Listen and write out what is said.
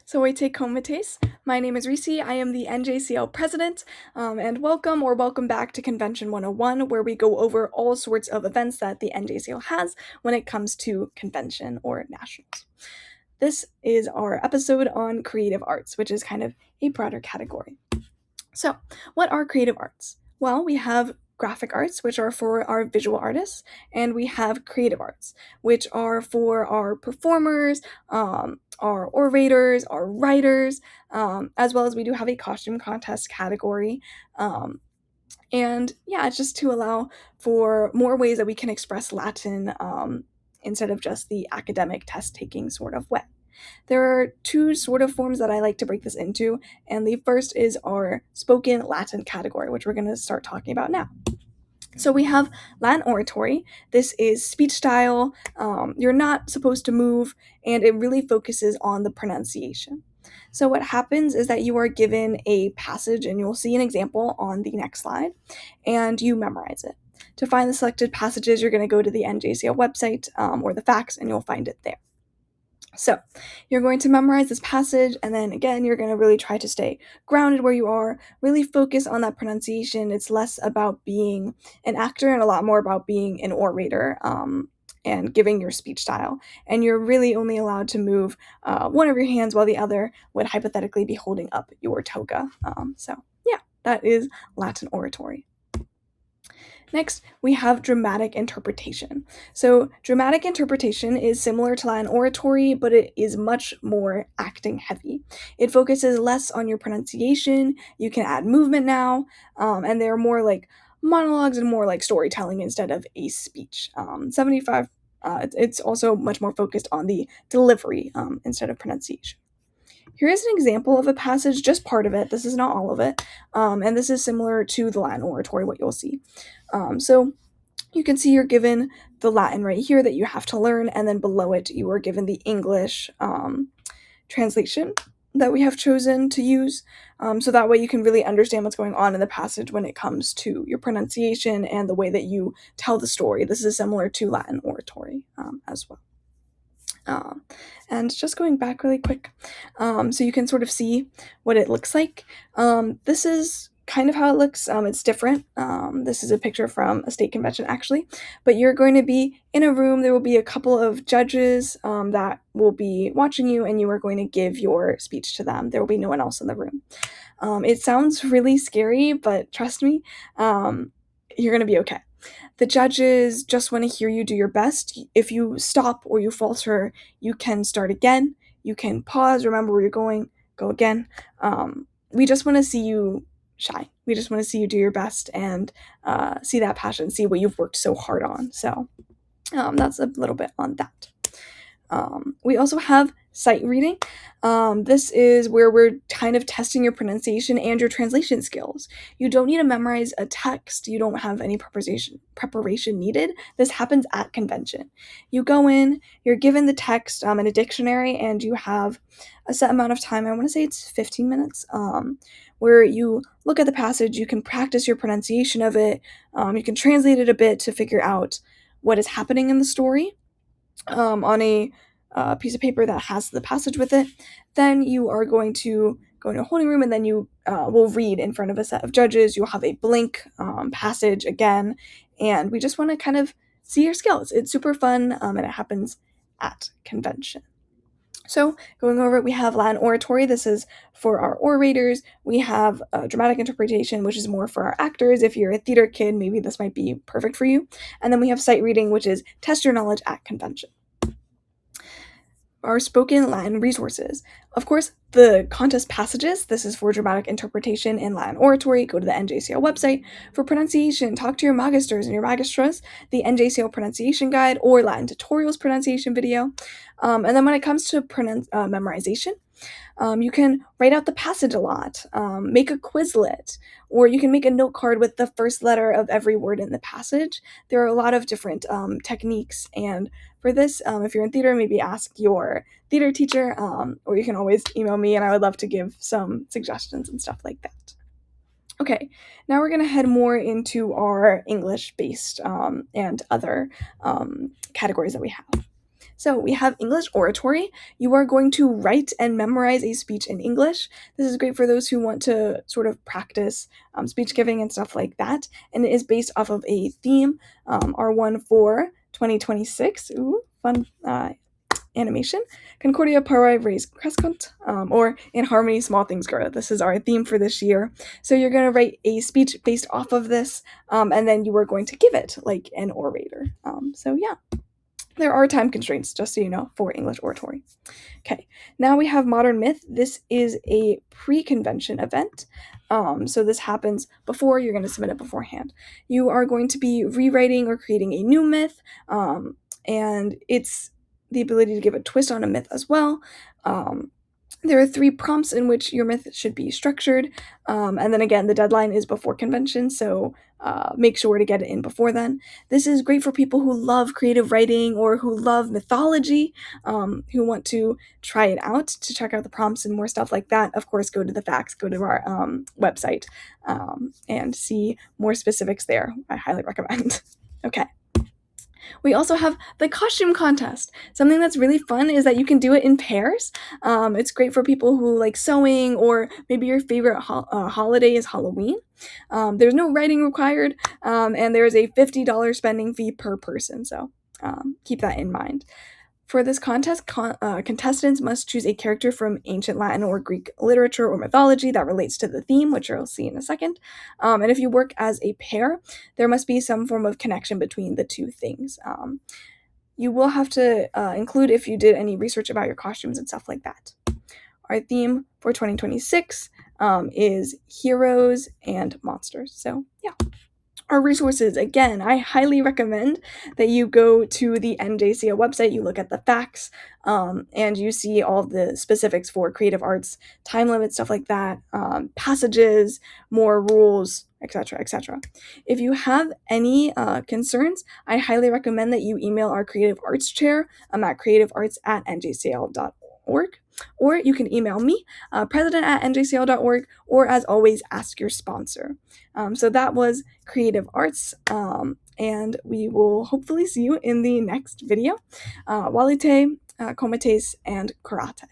So I take comitates. My name is Reese. I am the NJCL president, and welcome back to Convention 101, where we go over all sorts of events that the NJCL has when it comes to convention or nationals. This is our episode on creative arts, which is kind of a broader category. So, what are creative arts? Well, we have graphic arts, which are for our visual artists, and we have creative arts, which are for our performers, our orators, our writers, as well as we do have a costume contest category. And yeah, it's just to allow for more ways that we can express Latin instead of just the academic test taking sort of way. There are two sort of forms that I like to break this into, and the first is our spoken Latin category, which we're going to start talking about now. So we have Latin oratory. This is speech style. You're not supposed to move, and it really focuses on the pronunciation. So what happens is that you are given a passage, and you'll see an example on the next slide, and you memorize it. To find the selected passages, you're going to go to the NJCL website or the facts, and you'll find it there. So you're going to memorize this passage, and then again, you're going to really try to stay grounded where you are, really focus on that pronunciation. It's less about being an actor and a lot more about being an orator and giving your speech style. And you're really only allowed to move one of your hands while the other would hypothetically be holding up your toga. So yeah, that is Latin oratory. Next, we have dramatic interpretation. So, dramatic interpretation is similar to Latin oratory, but it is much more acting heavy. It focuses less on your pronunciation. You can add movement now, and they're more like monologues and more like storytelling instead of a speech. 75. It's also much more focused on the delivery instead of pronunciation. Here is an example of a passage, just part of it. This is not all of it. And this is similar to the Latin oratory, what you'll see. So you can see you're given the Latin right here that you have to learn, and then below it, you are given the English translation that we have chosen to use. So that way you can really understand what's going on in the passage when it comes to your pronunciation and the way that you tell the story. This is similar to Latin oratory as well. And just going back really quick, so you can sort of see what it looks like. This is kind of how it looks. It's different. This is a picture from a state convention, actually. But you're going to be in a room. There will be a couple of judges that will be watching you, and you are going to give your speech to them. There will be no one else in the room. It sounds really scary, but trust me, you're going to be okay. The judges just want to hear you do your best. If you stop or you falter, you can start again. You can pause, remember where you're going, go again. We just want to see you shine. We just want to see you do your best and see that passion, see what you've worked so hard on. So that's a little bit on that. We also have sight reading. This is where we're kind of testing your pronunciation and your translation skills. You don't need to memorize a text. You don't have any preparation needed. This happens at convention. You go in, you're given the text in a dictionary, and you have a set amount of time. I want to say it's 15 minutes, where you look at the passage, you can practice your pronunciation of it, you can translate it a bit to figure out what is happening in the story. On a piece of paper that has the passage with it. Then you are going to go into a holding room, and then you will read in front of a set of judges. You'll have a blank passage again, and we just want to kind of see your skills. It's super fun, and it happens at convention. So going over it, we have Latin oratory. This is for our orators. We have dramatic interpretation, which is more for our actors. If you're a theater kid, maybe this might be perfect for you. And then we have sight reading, which is test your knowledge at convention. Our spoken Latin resources. Of course, the contest passages, this is for dramatic interpretation in Latin oratory. Go to the NJCL website. For pronunciation, talk to your magisters and your magistras, the NJCL pronunciation guide or Latin tutorials pronunciation video. And then when it comes to memorization, you can write out the passage a lot, make a Quizlet, or you can make a note card with the first letter of every word in the passage. There are a lot of different techniques, and for this, if you're in theater, maybe ask your theater teacher, or you can always email me, and I would love to give some suggestions and stuff like that. Okay, now we're going to head more into our English-based and other categories that we have. So we have English oratory. You are going to write and memorize a speech in English. This is great for those who want to sort of practice speech giving and stuff like that. And it is based off of a theme, our one for 2026. Ooh, fun animation. Concordia Pari Res Crescunt, or In Harmony Small Things Grow. This is our theme for this year. So you're going to write a speech based off of this, and then you are going to give it like an orator. So yeah. There are time constraints, just so you know, for English oratory. Okay, now we have Modern Myth. This is a pre-convention event. So this happens before, you're going to submit it beforehand. You are going to be rewriting or creating a new myth, and it's the ability to give a twist on a myth as well. There are 3 prompts in which your myth should be structured, and then again, the deadline is before convention, so make sure to get it in before then. This is great for people who love creative writing or who love mythology, who want to try it out, to check out the prompts and more stuff like that. Of course, go to the facts, go to our website, and see more specifics there. I highly recommend. Okay. We also have the costume contest. Something that's really fun is that you can do it in pairs. It's great for people who like sewing, or maybe your favorite holiday is Halloween. There's no writing required, and there is a $50 spending fee per person, so keep that in mind. For this contest, contestants must choose a character from ancient Latin or Greek literature or mythology that relates to the theme, which you'll see in a second. And if you work as a pair, there must be some form of connection between the two things. You will have to include if you did any research about your costumes and stuff like that. Our theme for 2026 is heroes and monsters. So yeah. Our resources, again, I highly recommend that you go to the NJCL website, you look at the facts, and you see all the specifics for creative arts, time limits, stuff like that, passages, more rules, etc., etc. If you have any concerns, I highly recommend that you email our creative arts chair at creativearts@njcl.org. Or you can email me, president@njcl.org, or as always, ask your sponsor. So that was creative arts, and we will hopefully see you in the next video. Walite, komites, and karate.